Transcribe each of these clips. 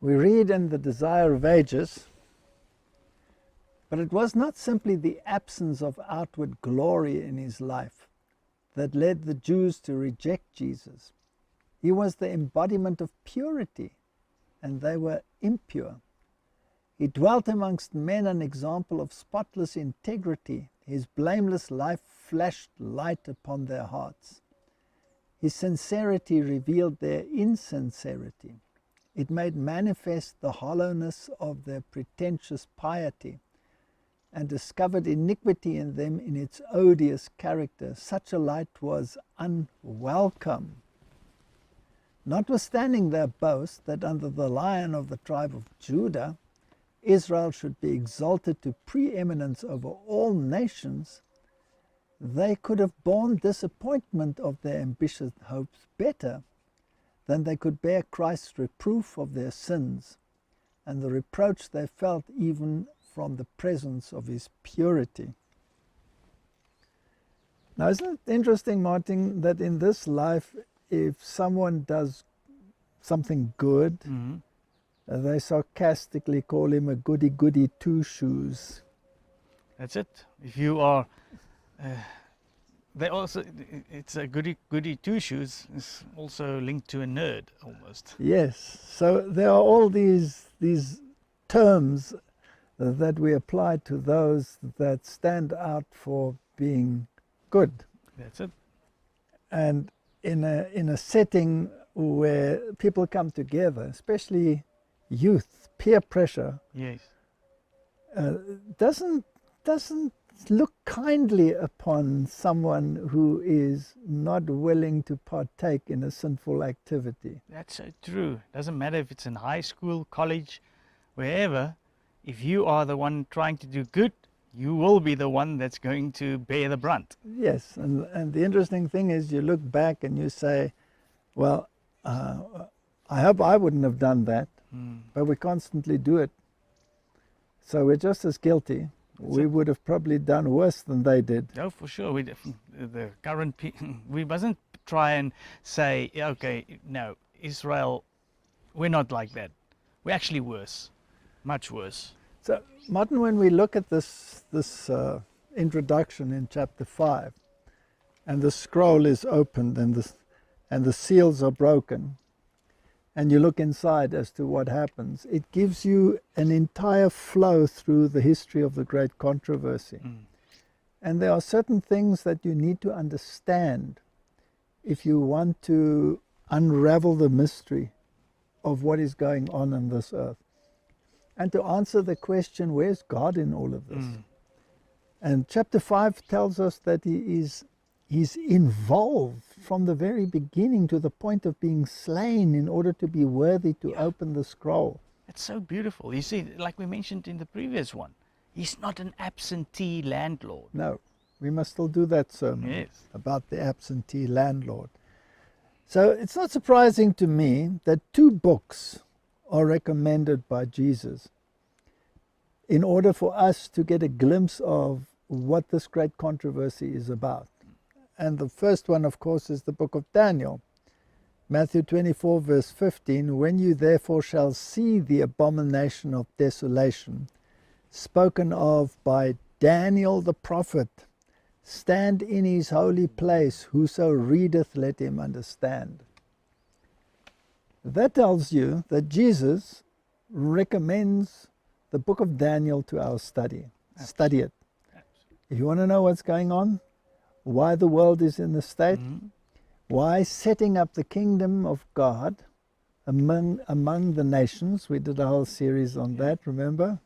We read in the Desire of Ages, but it was not simply the absence of outward glory in his life that led the Jews to reject Jesus. He was the embodiment of purity, and they were impure. He dwelt amongst men an example of spotless integrity. His blameless life flashed light upon their hearts. His sincerity revealed their insincerity. It made manifest the hollowness of their pretentious piety and discovered iniquity in them in its odious character. Such a light was unwelcome. Notwithstanding their boast that under the Lion of the tribe of Judah, Israel should be exalted to preeminence over all nations, they could have borne disappointment of their ambitious hopes better than they could bear Christ's reproof of their sins and the reproach they felt even from the presence of his purity. Now, isn't it interesting, Martin, that in this life, if someone does something good, they sarcastically call him a goody-goody two-shoes. That's it. If you are, they also, it's a goody two-shoes is also linked to a nerd almost. Yes. So there are all these terms that we apply to those that stand out for being good. That's it. And in a setting where people come together, especially youth, peer pressure, Yes. doesn't look kindly upon someone who is not willing to partake in a sinful activity. That's so true. Doesn't matter if it's in high school, college, wherever. If you are the one trying to do good, you will be the one that's going to bear the brunt. Yes, and the interesting thing is you look back and you say, well, I hope I wouldn't have done that, but we constantly do it. So we're just as guilty. We would have probably done worse than they did. Oh, for sure. The current we mustn't try and say, okay, no, Israel, we're not like that. We're actually worse, much worse. So, Martin, when we look at this introduction in chapter 5, and the scroll is opened and the seals are broken, and you look inside as to what happens, it gives you an entire flow through the history of the great controversy. And there are certain things that you need to understand if you want to unravel the mystery of what is going on this earth. And to answer the question, where's God in all of this? And chapter 5 tells us that he's involved from the very beginning to the point of being slain in order to be worthy to open the scroll. It's so beautiful. You see, like we mentioned in the previous one, he's not an absentee landlord. No, we must still do that sermon about the absentee landlord. So it's not surprising to me that 2 books are recommended by Jesus in order for us to get a glimpse of what this great controversy is about. And the first one, of course, is the book of Daniel. Matthew 24, verse 15, when you therefore shall see the abomination of desolation, spoken of by Daniel the prophet, stand in his holy place, whoso readeth, let him understand. That tells you that Jesus recommends the book of Daniel to our study. Study it. If you want to know what's going on, why the world is in the state, why setting up the kingdom of God among the nations, we did a whole series on that, remember?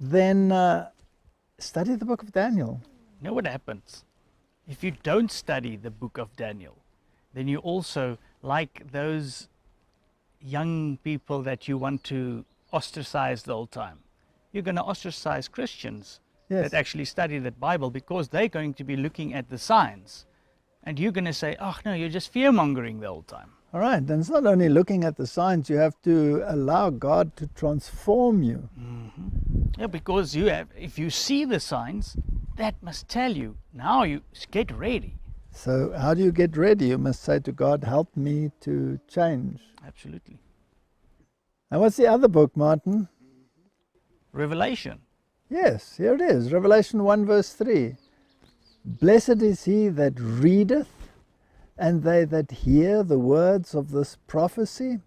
Then study the book of Daniel. You know what happens? If you don't study the book of Daniel, then you also, like those young people that you want to ostracize the whole time, you're going to ostracize Christians that actually study that Bible, because they're going to be looking at the signs, and you're going to say, oh no, you're just fear-mongering the whole time. All right, and it's not only looking at the signs, you have to allow God to transform you. Yeah, because if you see the signs, that must tell you, now you get ready. So how do you get ready? You must say to God, help me to change. Absolutely. And what's the other book, Martin? Revelation. Yes, here it is, Revelation 1 verse 3. Blessed is he that readeth, and they that hear the words of this prophecy,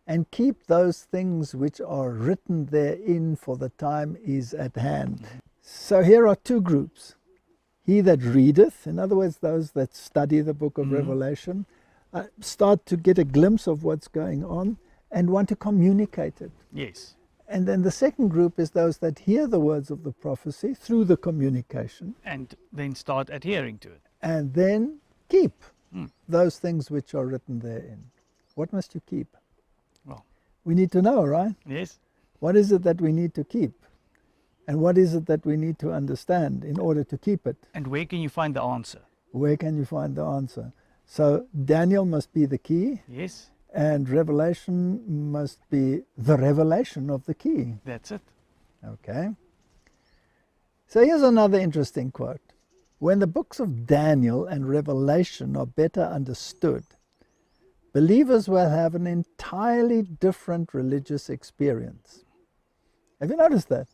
and keep those things which are written therein, for the time is at hand. So here are two groups. He that readeth, in other words, those that study the book of Revelation, start to get a glimpse of what's going on and want to communicate it. Yes. And then the second group is those that hear the words of the prophecy through the communication, And then start adhering to it. and then keep those things which are written therein. What must you keep? Well, We need to know, right? yes. What is it that we need to keep? And what is it that we need to understand in order to keep it? And where can you find the answer? Where can you find the answer? So Daniel must be the key, Yes, and Revelation must be the revelation of the key. that's it. Okay. So here's another interesting quote. When the books of Daniel and Revelation are better understood, believers will have an entirely different religious experience. Have you noticed that?